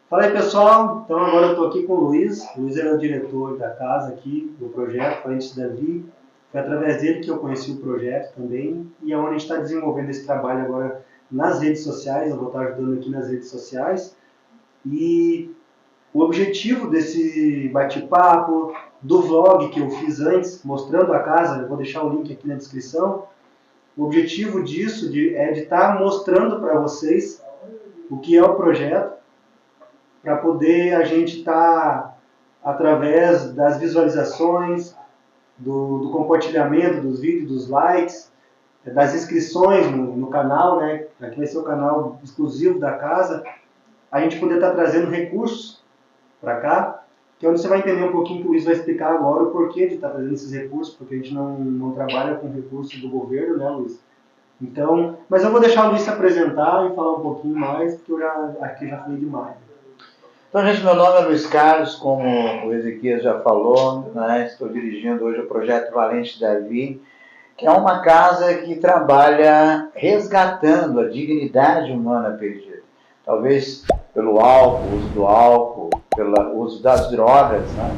Fala aí, pessoal. Então agora eu estou aqui com o Luiz. O Luiz é o diretor da casa aqui, do projeto Valentes Davi. Foi através dele que eu conheci o projeto também e é onde a gente está desenvolvendo esse trabalho agora nas redes sociais. Eu vou estar ajudando aqui nas redes sociais. E o objetivo desse bate-papo, do vlog que eu fiz antes, mostrando a casa, eu vou deixar o link aqui na descrição. O objetivo disso é de estar mostrando para vocês o que é o projeto, para poder a gente estar, através das visualizações, do compartilhamento dos vídeos, dos likes, das inscrições no canal, né? Aqui vai ser o canal exclusivo da casa, a gente poder estar trazendo recursos para cá, que é onde você vai entender um pouquinho que o Luiz vai explicar agora o porquê de estar trazendo esses recursos, porque a gente não trabalha com recursos do governo, né, Luiz? Então, mas eu vou deixar o Luiz se apresentar e falar um pouquinho mais, porque eu aqui já falei demais. Então, gente, meu nome é Luiz Carlos, como o Ezequias já falou, né? Estou dirigindo hoje o projeto Valente Davi, que é uma casa que trabalha resgatando a dignidade humana perdida. Talvez pelo álcool, uso do álcool, pelo uso das drogas, né?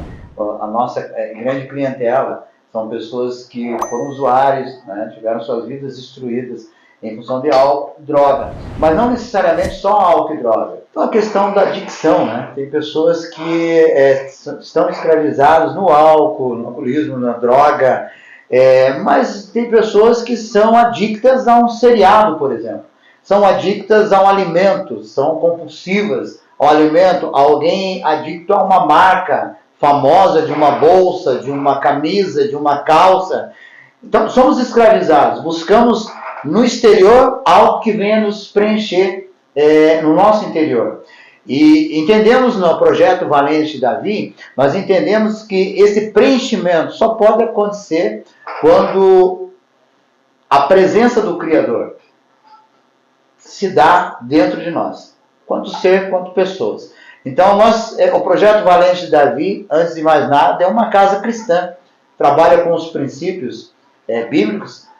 A nossa grande clientela são pessoas que foram usuários, né? Tiveram suas vidas destruídas em função de álcool e droga. Mas não necessariamente só álcool e droga. Então a questão da adicção, né? Tem pessoas que estão escravizadas no álcool, no alcoolismo, na droga, mas tem pessoas que são adictas a um seriado, por exemplo. São adictas a um alimento, são compulsivas ao alimento. Alguém adicto a uma marca famosa de uma bolsa, de uma camisa, de uma calça. Então somos escravizados, buscamos no exterior algo que venha nos preencher no nosso interior. E entendemos no projeto Valente Davi, nós entendemos que esse preenchimento só pode acontecer quando a presença do Criador se dá dentro de nós, quanto ser, quanto pessoas. Então o projeto Valente Davi, antes de mais nada, é uma casa cristã, trabalha com os princípios bíblicos.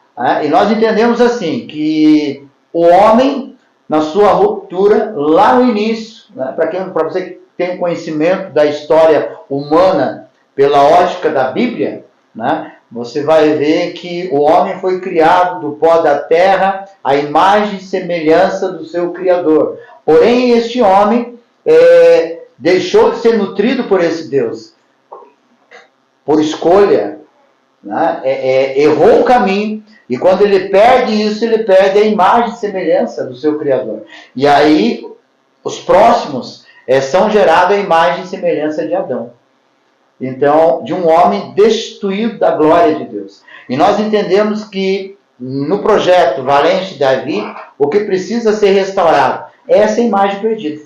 E nós entendemos assim, que o homem, na sua ruptura, lá no início, né, para você que tem conhecimento da história humana pela ótica da Bíblia, né, você vai ver que o homem foi criado do pó da terra, à imagem e semelhança do seu Criador. Porém, este homem deixou de ser nutrido por esse Deus, por escolha, né, errou o caminho. E quando ele perde isso, ele perde a imagem e semelhança do seu Criador. E aí, os próximos são gerados a imagem e semelhança de Adão. Então, de um homem destituído da glória de Deus. E nós entendemos que, no projeto Valente Davi, o que precisa ser restaurado é essa imagem perdida.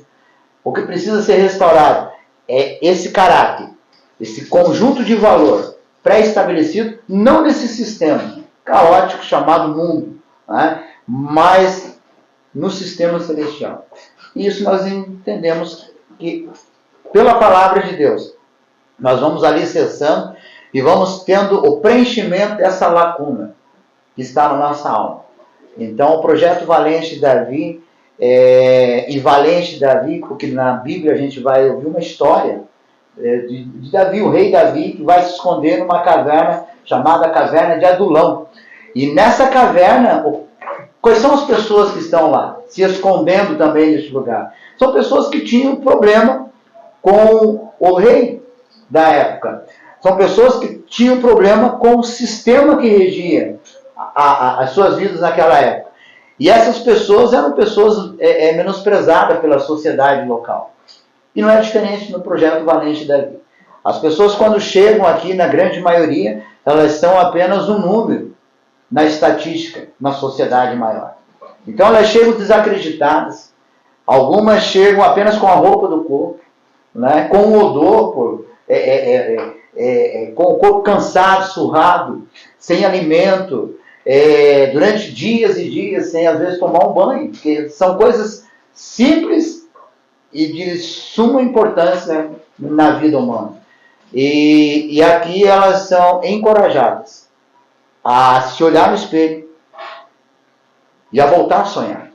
O que precisa ser restaurado é esse caráter, esse conjunto de valor pré-estabelecido, não nesse sistema caótico chamado mundo, né? Mas no sistema celestial. Isso nós entendemos que, pela palavra de Deus, nós vamos alicerçando e vamos tendo o preenchimento dessa lacuna que está na nossa alma. Então, o projeto Valente Davi, e Valente Davi, porque na Bíblia a gente vai ouvir uma história de Davi, o rei Davi, que vai se esconder numa caverna chamada Caverna de Adulão. E nessa caverna, quais são as pessoas que estão lá, se escondendo também nesse lugar? São pessoas que tinham problema com o rei da época. São pessoas que tinham problema com o sistema que regia as suas vidas naquela época. E essas pessoas eram pessoas menosprezadas pela sociedade local. E não é diferente no projeto Valente Davi. As pessoas, quando chegam aqui, na grande maioria, elas são apenas um número na estatística, na sociedade maior. Então elas chegam desacreditadas, algumas chegam apenas com a roupa do corpo, né, com o odor, com o corpo cansado, surrado, sem alimento, durante dias e dias, sem às vezes tomar um banho, porque são coisas simples e de suma importância na vida humana. E aqui elas são encorajadas a se olhar no espelho e a voltar a sonhar.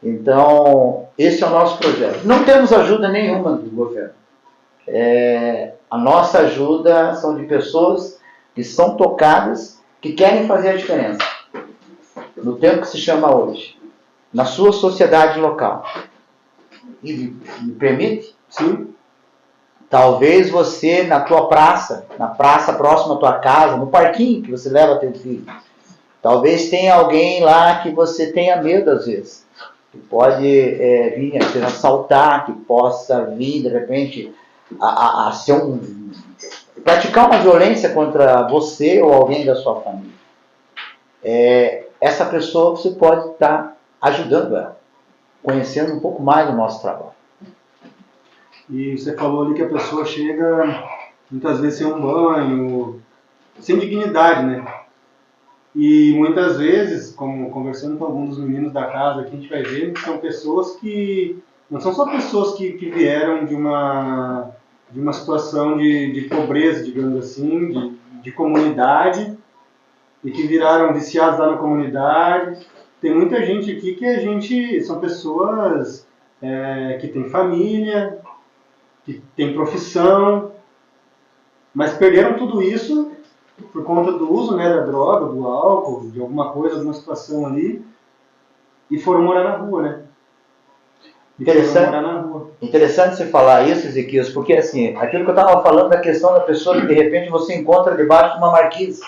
Então, esse é o nosso projeto. Não temos ajuda nenhuma do governo. A nossa ajuda são de pessoas que são tocadas, que querem fazer a diferença. No tempo que se chama hoje. Na sua sociedade local. E me permite? Sim. Talvez você, na tua praça, na praça próxima à tua casa, no parquinho que você leva teu filho, talvez tenha alguém lá que você tenha medo às vezes. Que pode vir a ser assaltar, que possa vir, de repente, a ser praticar uma violência contra você ou alguém da sua família. Essa pessoa você pode estar ajudando ela, conhecendo um pouco mais do nosso trabalho. E você falou ali que a pessoa chega muitas vezes sem um banho, sem dignidade, né? E muitas vezes, como conversando com alguns dos meninos da casa aqui, a gente vai ver que são pessoas que não são só pessoas que vieram de uma situação de pobreza, digamos assim, de comunidade, e que viraram viciados lá na comunidade. Tem muita gente aqui que são pessoas que têm família, que têm profissão, mas perderam tudo isso por conta do uso, né, da droga, do álcool, de alguma coisa, alguma situação ali, e foram morar na rua, né? Interessante você falar isso, Ezequias, porque assim, aquilo que eu estava falando da questão da pessoa que de repente você encontra debaixo de uma marquise.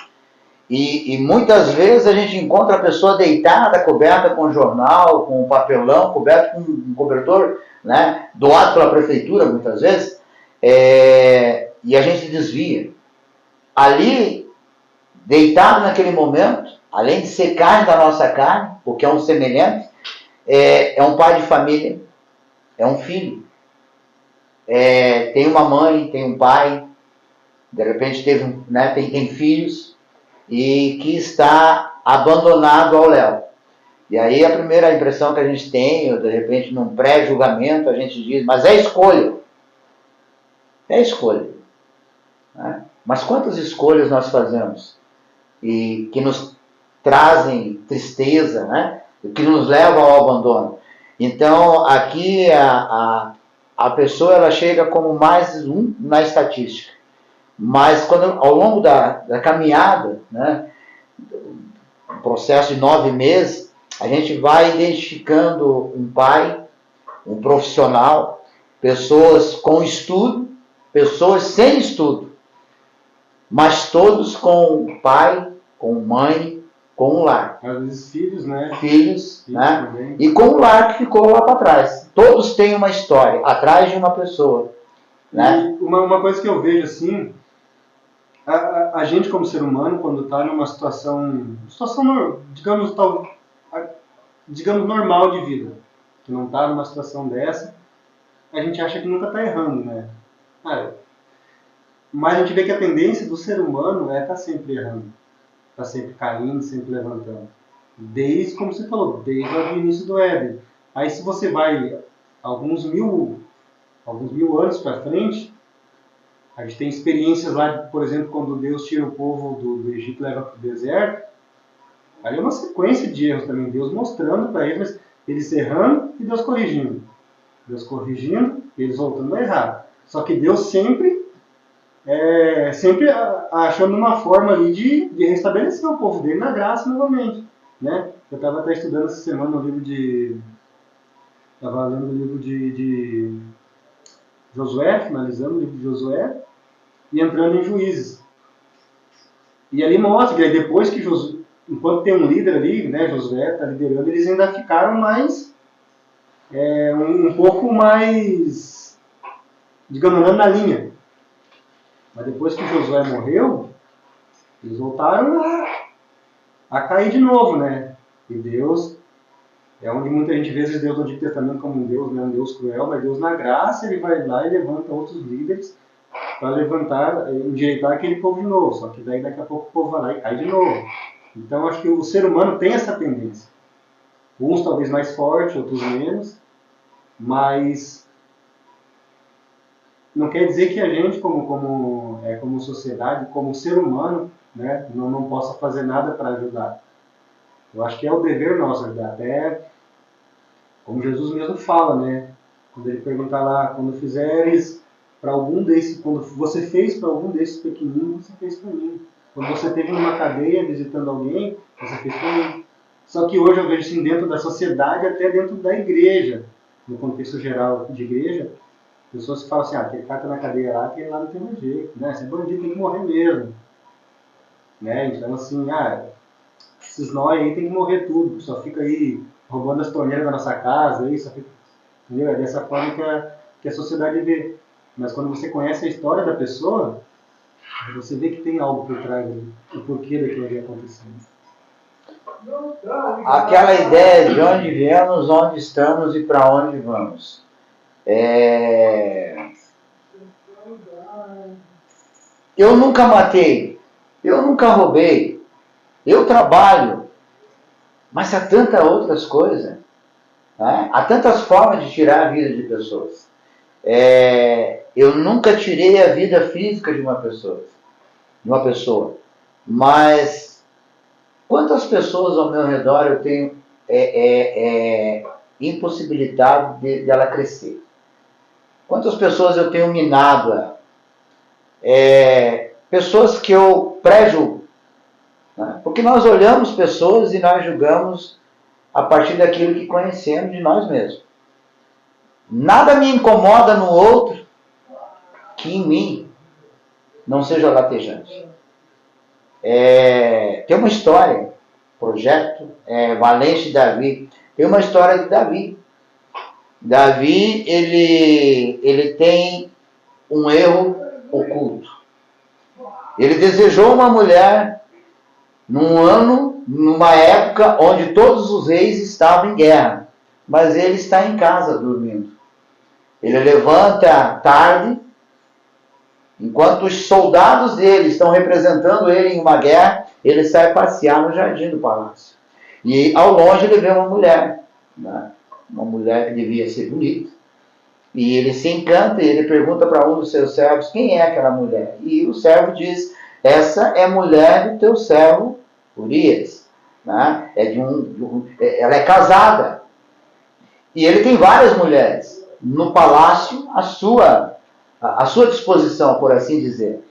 E muitas vezes a gente encontra a pessoa deitada, coberta com jornal, com papelão, coberta com um cobertor, né, doado pela prefeitura muitas vezes, e a gente desvia. Ali, deitado naquele momento, além de ser carne da nossa carne, porque é um semelhante, é um pai de família, é um filho, tem uma mãe, tem um pai, de repente tem filhos, e que está abandonado ao léu. E aí a primeira impressão que a gente tem, ou de repente num pré-julgamento, a gente diz, mas é escolha. É escolha. Né? Mas quantas escolhas nós fazemos e que nos trazem tristeza, né? Que nos levam ao abandono? Então, aqui a pessoa ela chega como mais um na estatística. Mas quando, ao longo da caminhada, né, um processo de 9 meses, a gente vai identificando um pai, um profissional, pessoas com estudo, pessoas sem estudo, mas todos com pai, com mãe, com um lar. Às vezes filhos, né? Filhos, né? E com um lar que ficou lá para trás. Todos têm uma história, atrás de uma pessoa. Né? E uma coisa que eu vejo assim, a gente como ser humano, quando está numa situação digamos normal de vida, que não está numa situação dessa, a gente acha que nunca está errando, né? Mas a gente vê que a tendência do ser humano é estar sempre errando, estar sempre caindo, sempre levantando. Desde, como você falou, desde o início do Éden. Aí se você vai alguns mil anos para frente, a gente tem experiências lá, por exemplo, quando Deus tira o povo do Egito e leva para o deserto. Aí é uma sequência de erros também, Deus mostrando para eles, mas eles errando e Deus corrigindo. Deus corrigindo e eles voltando a errar. Só que Deus sempre achando uma forma ali de restabelecer o povo dele na graça novamente. Né? Eu estava até estudando essa semana o livro de... Estava lendo o livro de Josué, finalizando o livro de Josué, e entrando em Juízes. E ali mostra que aí depois que Josué, enquanto tem um líder ali, né, Josué está liderando, eles ainda ficaram mais, um pouco mais, digamos, andando na linha. Mas depois que Josué morreu, eles voltaram a cair de novo, né? E Deus, onde muita gente vê Deus no Antigo Testamento como um Deus, né, um Deus cruel, mas Deus na graça, ele vai lá e levanta outros líderes para levantar, endireitar aquele povo de novo. Só que daí daqui a pouco o povo vai lá e cai de novo. Então acho que o ser humano tem essa tendência. Uns talvez mais fortes, outros menos, mas não quer dizer que a gente, como sociedade, como ser humano, né, não possa fazer nada para ajudar. Eu acho que é o dever nosso ajudar. Até Como Jesus mesmo fala, né? Quando ele pergunta lá, quando fizeres para algum desses, quando você fez para algum desses pequeninos, você fez para mim. Quando você esteve numa cadeia visitando alguém, você fez para mim. Só que hoje eu vejo assim dentro da sociedade, até dentro da igreja, no contexto geral de igreja, pessoas que falam assim, aquele cara tá na cadeia lá, aquele lá não tem mais jeito, né? Esse bandido tem que morrer mesmo. Né? Então assim, esses nós aí tem que morrer tudo, só fica aí roubando as torneiras da nossa casa, aí, só fica, entendeu? É dessa forma que a sociedade vê. Mas quando você conhece a história da pessoa, você vê que tem algo por trás ali, o porquê daquilo ali acontecendo. Aquela ideia de onde viemos, onde estamos e para onde vamos. Eu nunca matei, eu nunca roubei, eu trabalho, mas há tantas outras coisas, né? Há tantas formas de tirar a vida de pessoas. Eu nunca tirei a vida física de uma pessoa, mas quantas pessoas ao meu redor eu tenho impossibilitado de ela crescer? Quantas pessoas eu tenho minado ela? Pessoas que eu pré-julgo, né? Porque nós olhamos pessoas e nós julgamos a partir daquilo que conhecemos de nós mesmos. Nada me incomoda no outro que em mim não seja latejante. Tem uma história, projeto Valente Davi, tem uma história de Davi. Davi, ele tem um erro oculto. Ele desejou uma mulher numa época onde todos os reis estavam em guerra, mas ele está em casa dormindo. Ele levanta tarde, enquanto os soldados dele estão representando ele em uma guerra, ele sai passear no jardim do palácio. E ao longe ele vê uma mulher, né? Uma mulher que devia ser bonita. E ele se encanta e ele pergunta para um dos seus servos quem é aquela mulher. E o servo diz, essa é a mulher do teu servo Urias. Né? Ela é casada. E ele tem várias mulheres no palácio à sua disposição, por assim dizer.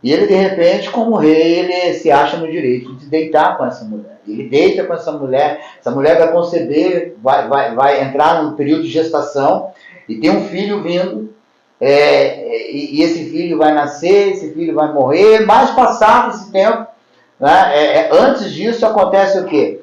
E ele, de repente, como rei, ele se acha no direito de deitar com essa mulher. Ele deita com essa mulher vai conceber, vai entrar num período de gestação, e tem um filho vindo, e esse filho vai nascer, esse filho vai morrer, mas passado esse tempo, né, antes disso acontece o quê?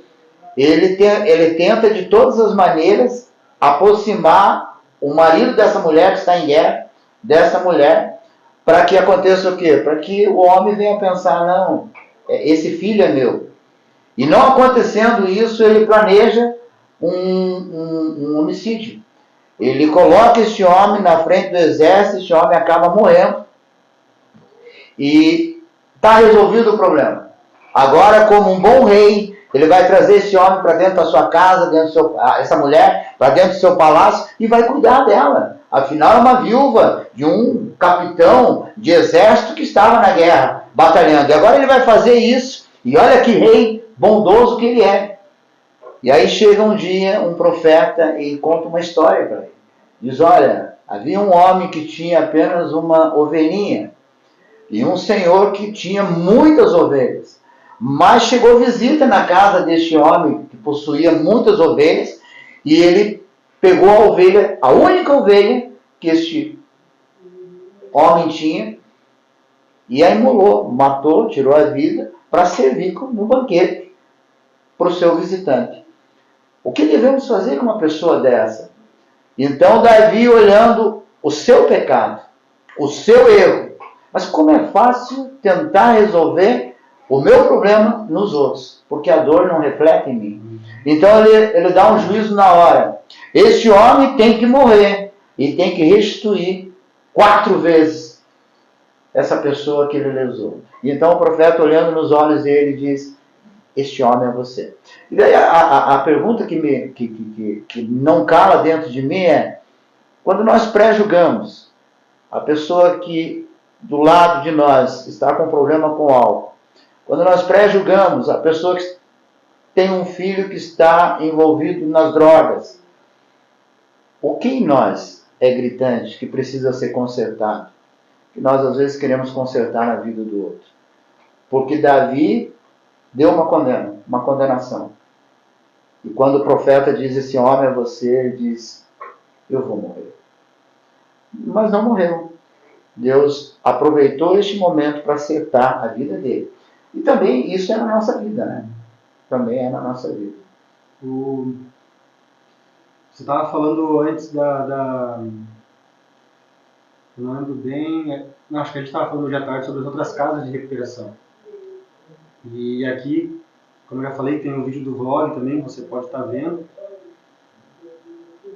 Ele tenta de todas as maneiras aproximar o marido dessa mulher que está em guerra, dessa mulher, para que aconteça o quê? Para que o homem venha pensar, não, esse filho é meu. E não acontecendo isso, ele planeja um homicídio. Ele coloca este homem na frente do exército, este homem acaba morrendo. E está resolvido o problema. Agora, como um bom rei, ele vai trazer esse homem para dentro da sua casa, essa mulher, para dentro do seu palácio e vai cuidar dela. Afinal, é uma viúva de um capitão de exército que estava na guerra, batalhando. E agora ele vai fazer isso, e olha que rei bondoso que ele é. E aí chega um dia um profeta e conta uma história para ele. Diz, olha, havia um homem que tinha apenas uma ovelhinha, e um senhor que tinha muitas ovelhas. Mas chegou visita na casa deste homem que possuía muitas ovelhas, e ele pegou a ovelha, a única ovelha que este homem tinha, e a imolou, matou, tirou a vida, para servir no banquete para o seu visitante. O que devemos fazer com uma pessoa dessa? Então Davi, olhando o seu pecado, o seu erro, mas como é fácil tentar resolver o meu problema nos outros, porque a dor não reflete em mim. Então ele dá um juízo na hora. Este homem tem que morrer e tem que restituir 4 vezes essa pessoa que ele lesou. E então o profeta, olhando nos olhos dele, diz, este homem é você. E daí a pergunta que não cala dentro de mim é, quando nós pré-julgamos a pessoa que do lado de nós está com problema com álcool, quando nós pré-julgamos a pessoa que tem um filho que está envolvido nas drogas, o que em nós é gritante, que precisa ser consertado? Que nós às vezes queremos consertar na vida do outro. Porque Davi deu uma condenação. E quando o profeta diz, esse homem é você, ele diz, eu vou morrer. Mas não morreu. Deus aproveitou este momento para acertar a vida dele. E também isso é na nossa vida, né? Também é na nossa vida. Você estava falando antes não lembro bem, acho que a gente estava falando hoje à tarde sobre as outras casas de recuperação. E aqui, como eu já falei, tem um vídeo do vlog também, que você pode estar vendo.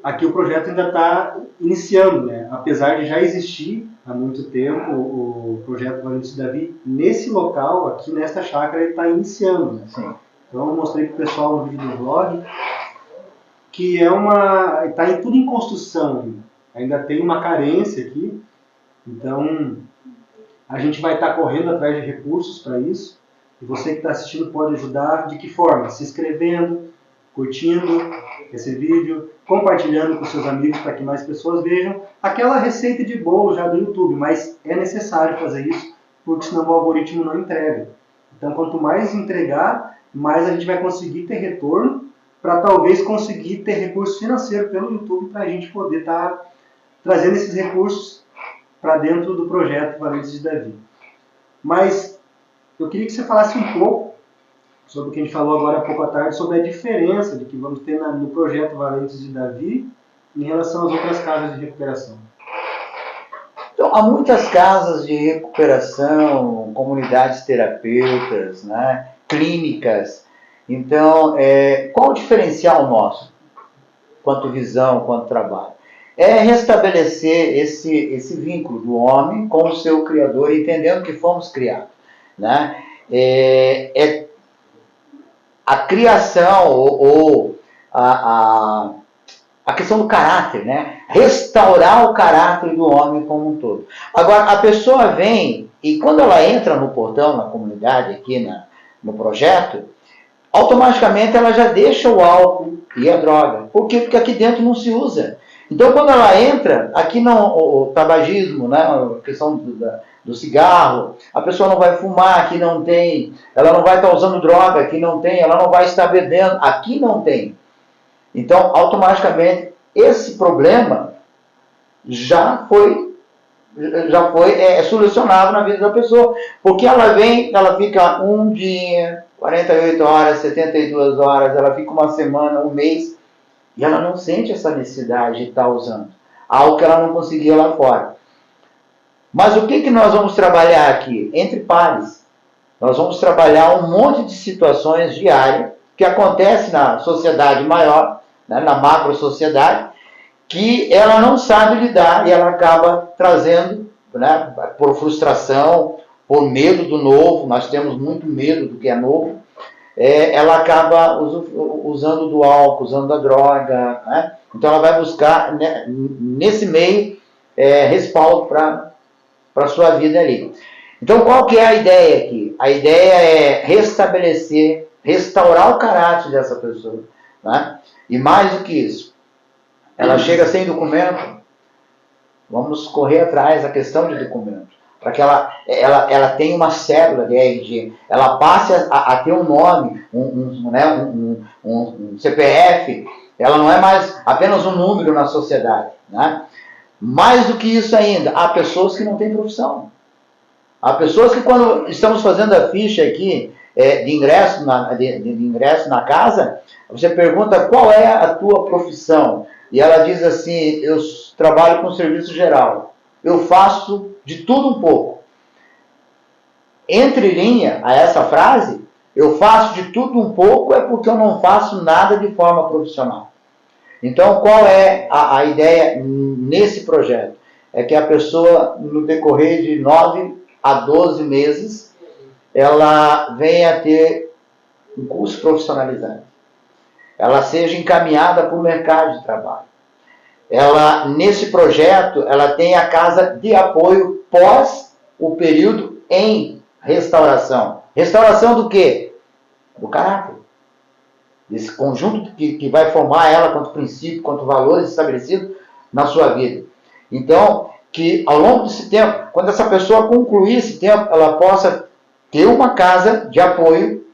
Aqui o projeto ainda está iniciando, né? Apesar de já existir há muito tempo o projeto Valentes de Davi, nesse local, aqui nesta chácara, ele está iniciando. Né? Sim. Então eu mostrei para o pessoal no vídeo do vlog que está tudo em construção. Ainda tem uma carência aqui, então a gente vai estar correndo atrás de recursos para isso. E você que está assistindo pode ajudar de que forma? Se inscrevendo, curtindo esse vídeo, compartilhando com seus amigos para que mais pessoas vejam aquela receita de bolo já do YouTube, mas é necessário fazer isso, porque senão o algoritmo não entrega. Então quanto mais entregar, mais a gente vai conseguir ter retorno para talvez conseguir ter recurso financeiro pelo YouTube para a gente poder estar trazendo esses recursos para dentro do projeto Valentes de Davi. Mas eu queria que você falasse um pouco sobre o que a gente falou agora há pouco à tarde, sobre a diferença de que vamos ter no projeto Valentes de Davi em relação às outras casas de recuperação. Então, há muitas casas de recuperação, comunidades terapeutas, né, clínicas. Então, qual o diferencial nosso, quanto visão, quanto trabalho? É restabelecer esse vínculo do homem com o seu Criador, entendendo que fomos criados. Né? A criação ou a questão do caráter, né? Restaurar o caráter do homem como um todo. Agora, a pessoa vem e quando ela entra no portão, na comunidade, aqui no projeto, automaticamente ela já deixa o álcool e a droga. Por quê? Porque aqui dentro não se usa. Então, quando ela entra, aqui não, o tabagismo, né, a questão do cigarro, a pessoa não vai fumar, aqui não tem, ela não vai estar usando droga, aqui não tem, ela não vai estar bebendo, aqui não tem. Então, automaticamente, esse problema já foi solucionado na vida da pessoa. Porque ela vem, ela fica um dia, 48 horas, 72 horas, ela fica uma semana, um mês, e ela não sente essa necessidade de estar usando. Algo que ela não conseguia lá fora. Mas o que nós vamos trabalhar aqui? Entre pares. Nós vamos trabalhar um monte de situações diárias que acontecem na sociedade maior, né, na macro-sociedade, que ela não sabe lidar e ela acaba trazendo, né, por frustração, por medo do novo, nós temos muito medo do que é novo, ela acaba usando do álcool, usando da droga, né? Então ela vai buscar, né, nesse meio respaldo para a sua vida ali. Então qual que é a ideia aqui? A ideia é restabelecer, restaurar o caráter dessa pessoa, né? E mais do que isso, ela chega sem documento, vamos correr atrás da questão de documento, para que ela tenha uma cédula de RG, ela passe a ter um nome, um CPF, ela não é mais apenas um número na sociedade. Né? Mais do que isso ainda, há pessoas que não têm profissão. Há pessoas que quando estamos fazendo a ficha aqui de ingresso na casa, você pergunta qual é a tua profissão. E ela diz assim, eu trabalho com serviço geral. Eu faço de tudo um pouco. Entre linha a essa frase, eu faço de tudo um pouco é porque eu não faço nada de forma profissional. Então, qual é a ideia nesse projeto? É que a pessoa, no decorrer de 9 a 12 meses, ela venha a ter um curso profissionalizante. Ela seja encaminhada para o mercado de trabalho. Ela, nesse projeto, ela tem a casa de apoio pós o período em restauração. Restauração do quê? Do caráter. Desse conjunto que vai formar ela quanto princípio, quanto valores estabelecidos na sua vida. Então, que ao longo desse tempo, quando essa pessoa concluir esse tempo, ela possa ter uma casa de apoio,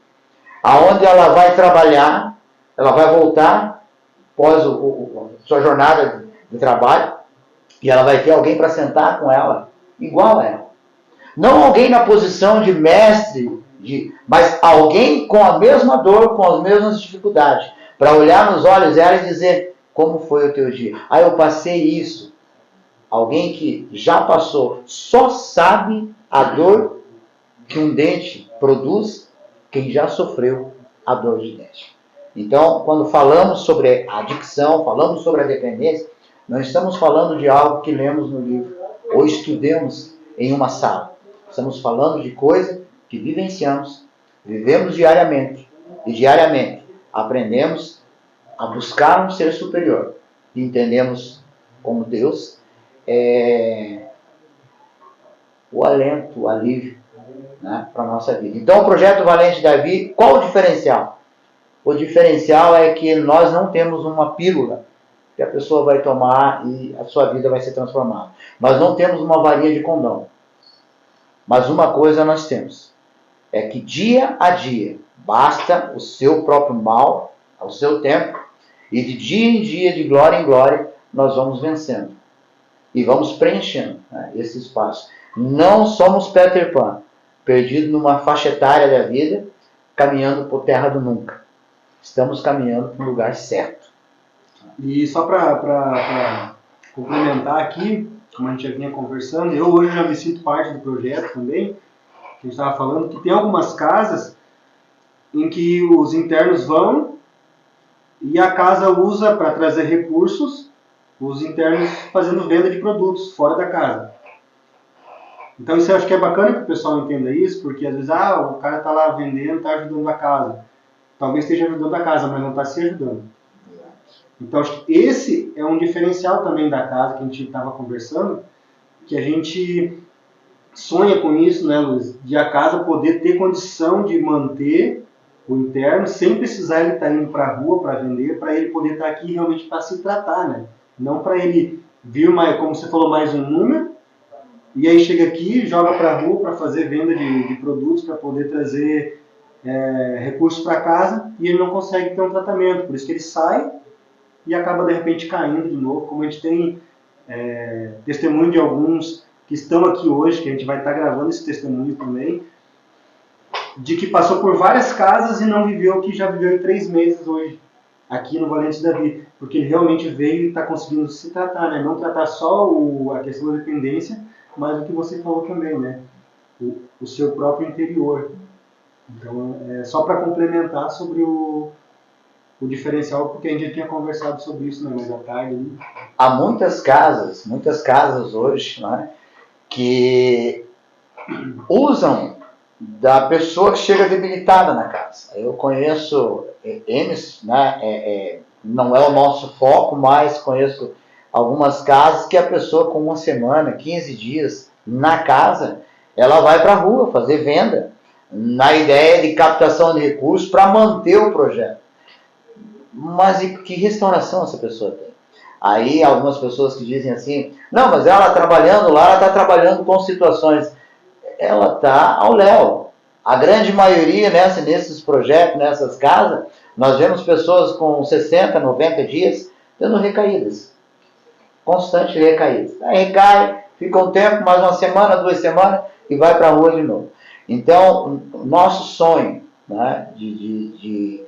aonde ela vai trabalhar, ela vai voltar após sua jornada de trabalho, e ela vai ter alguém para sentar com ela, igual a ela. Não alguém na posição de mestre, mas alguém com a mesma dor, com as mesmas dificuldades, para olhar nos olhos dela e dizer, como foi o teu dia? Ah, eu passei isso. Alguém que já passou, só sabe a dor que um dente produz, quem já sofreu a dor de dente. Então, quando falamos sobre a adicção, falamos sobre a dependência, não estamos falando de algo que lemos no livro ou estudemos em uma sala. Estamos falando de coisa que vivenciamos, vivemos diariamente e diariamente aprendemos a buscar um ser superior e entendemos como Deus o alento, o alívio, né, para a nossa vida. Então, o projeto Valente Davi, qual o diferencial? O diferencial é que nós não temos uma pílula que a pessoa vai tomar e a sua vida vai ser transformada. Nós não temos uma varinha de condão. Mas uma coisa nós temos, é que dia a dia, basta o seu próprio mal, ao seu tempo, e de dia em dia, de glória em glória, nós vamos vencendo. E vamos preenchendo, né, esse espaço. Não somos Peter Pan, perdido numa faixa etária da vida, caminhando por terra do nunca. Estamos caminhando para o lugar certo. E só para complementar aqui, como a gente já vinha conversando, eu hoje já me sinto parte do projeto também, que a gente estava falando, que tem algumas casas em que os internos vão e a casa usa para trazer recursos, os internos fazendo venda de produtos fora da casa. Então isso eu acho que é bacana que o pessoal entenda isso, porque às vezes o cara está lá vendendo, está ajudando a casa. Talvez esteja ajudando a casa, mas não está se ajudando. Então acho que esse é um diferencial também da casa que a gente estava conversando, que a gente sonha com isso, né, Luiz? De a casa poder ter condição de manter o interno sem precisar ele estar indo para a rua para vender, para ele poder estar aqui realmente para se tratar, né? Não para ele vir, mais, como você falou, mais um número, e aí chega aqui, joga para a rua para fazer venda de produtos, para poder trazer recursos para casa, e ele não consegue ter um tratamento. Por isso que ele sai e acaba de repente caindo de novo, como a gente tem testemunho de alguns que estão aqui hoje, que a gente vai estar gravando esse testemunho também, de que passou por várias casas e não viveu o que já viveu em 3 meses hoje, aqui no Valente Davi, porque ele realmente veio e está conseguindo se tratar, né? Não tratar só a questão da dependência, mas o que você falou também, né? O seu próprio interior. Então, só para complementar sobre o diferencial, porque a gente já tinha conversado sobre isso, né, mais à tarde. Né? Há muitas casas hoje, né, que usam da pessoa que chega debilitada na casa. Eu conheço eles, né, não é o nosso foco, mas conheço algumas casas que a pessoa com 1 semana, 15 dias na casa, ela vai para a rua fazer venda, na ideia de captação de recursos para manter o projeto. Mas e que restauração essa pessoa tem? Aí algumas pessoas que dizem assim, não, mas ela trabalhando lá, ela está trabalhando com situações. Ela está ao léu. A grande maioria nesses projetos, nessas casas, nós vemos pessoas com 60, 90 dias tendo recaídas. Constantes recaídas. Aí recai, fica um tempo, mais 1 semana, 2 semanas, e vai para a rua de novo. Então, o nosso sonho, né, de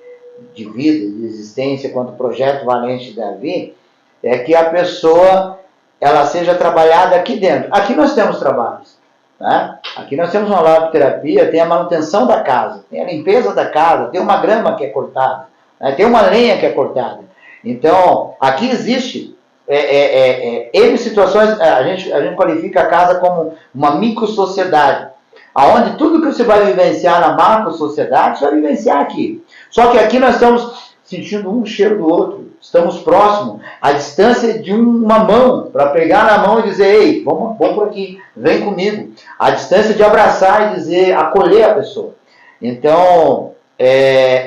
vida, de existência, quanto projeto Valente Davi, é que a pessoa ela seja trabalhada aqui dentro. Aqui nós temos trabalhos. Né? Aqui nós temos uma laboterapia, tem a manutenção da casa, tem a limpeza da casa, tem uma grama que é cortada, né? Tem uma lenha que é cortada. Então, aqui existe N situações, a gente qualifica a casa como uma micro-sociedade, onde tudo que você vai vivenciar na macro-sociedade, você vai vivenciar aqui. Só que aqui nós estamos sentindo um cheiro do outro, estamos próximos, à distância de uma mão, para pegar na mão e dizer, ei, vamos por aqui, vem comigo. A distância de abraçar e dizer, acolher a pessoa. Então,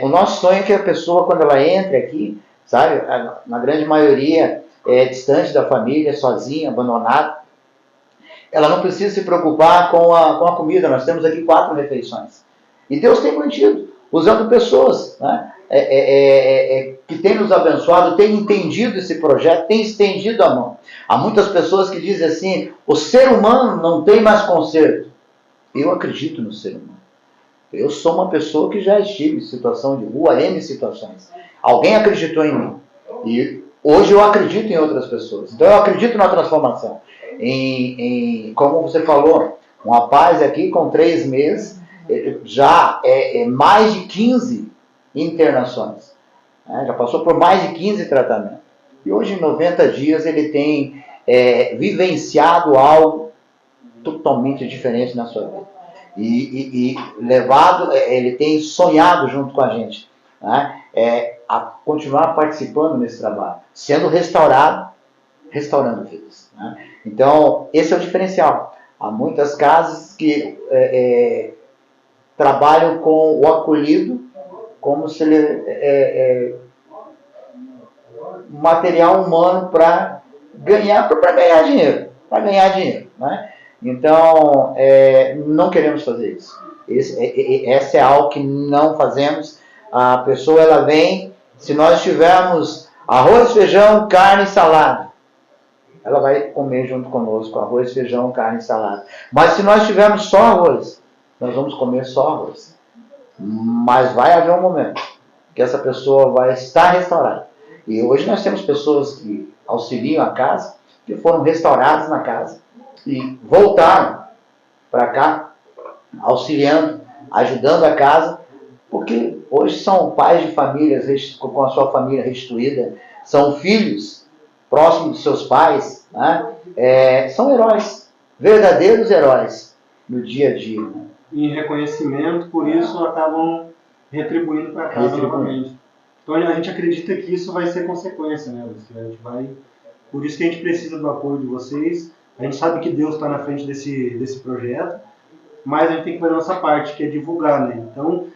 o nosso sonho é que a pessoa, quando ela entra aqui, sabe, na grande maioria, distante da família, sozinha, abandonada, ela não precisa se preocupar com a comida. Nós temos aqui 4 refeições. E Deus tem mantido, usando pessoas, né, que têm nos abençoado, têm entendido esse projeto, têm estendido a mão. Há muitas pessoas que dizem assim: o ser humano não tem mais conserto. Eu acredito no ser humano. Eu sou uma pessoa que já estive em situação de rua, N situações. Alguém acreditou em mim. E hoje eu acredito em outras pessoas. Então eu acredito na transformação. Como você falou, um rapaz aqui com 3 meses, já mais de 15 internações. Já passou por mais de 15 tratamentos. E hoje, em 90 dias, ele tem vivenciado algo totalmente diferente na sua vida. E levado, ele tem sonhado junto com a gente, né, a continuar participando nesse trabalho, sendo restaurado, restaurando vidas, né? Então, esse é o diferencial. Há muitas casas que trabalham com o acolhido como se ele material humano para ganhar dinheiro, né? Então, não queremos fazer isso. Essa é algo que não fazemos. A pessoa, ela vem, se nós tivermos arroz, feijão, carne e salada, ela vai comer junto conosco arroz, feijão, carne e salada. Mas se nós tivermos só arroz, nós vamos comer só arroz. Mas vai haver um momento que essa pessoa vai estar restaurada. E hoje nós temos pessoas que auxiliam a casa, que foram restauradas na casa e voltaram para cá, auxiliando, ajudando a casa, porque hoje são pais de famílias com a sua família restituída, são filhos próximos dos seus pais, né? São heróis, verdadeiros heróis no dia a dia. Né? Em reconhecimento, por isso acabam retribuindo para casa novamente. Então a gente acredita que isso vai ser consequência, né? A gente vai... Por isso que a gente precisa do apoio de vocês. A gente sabe que Deus está na frente desse projeto, mas a gente tem que fazer a nossa parte, que é divulgar, né? Então,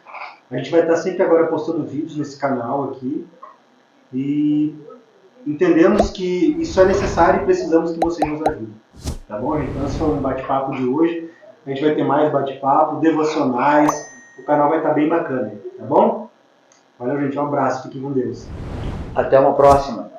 a gente vai estar sempre agora postando vídeos nesse canal aqui e entendemos que isso é necessário e precisamos que vocês nos ajudem. Tá bom, gente? Então, esse foi um bate-papo de hoje. A gente vai ter mais bate-papo, devocionais. O canal vai estar bem bacana, tá bom? Valeu, gente. Um abraço. Fiquem com Deus. Até uma próxima.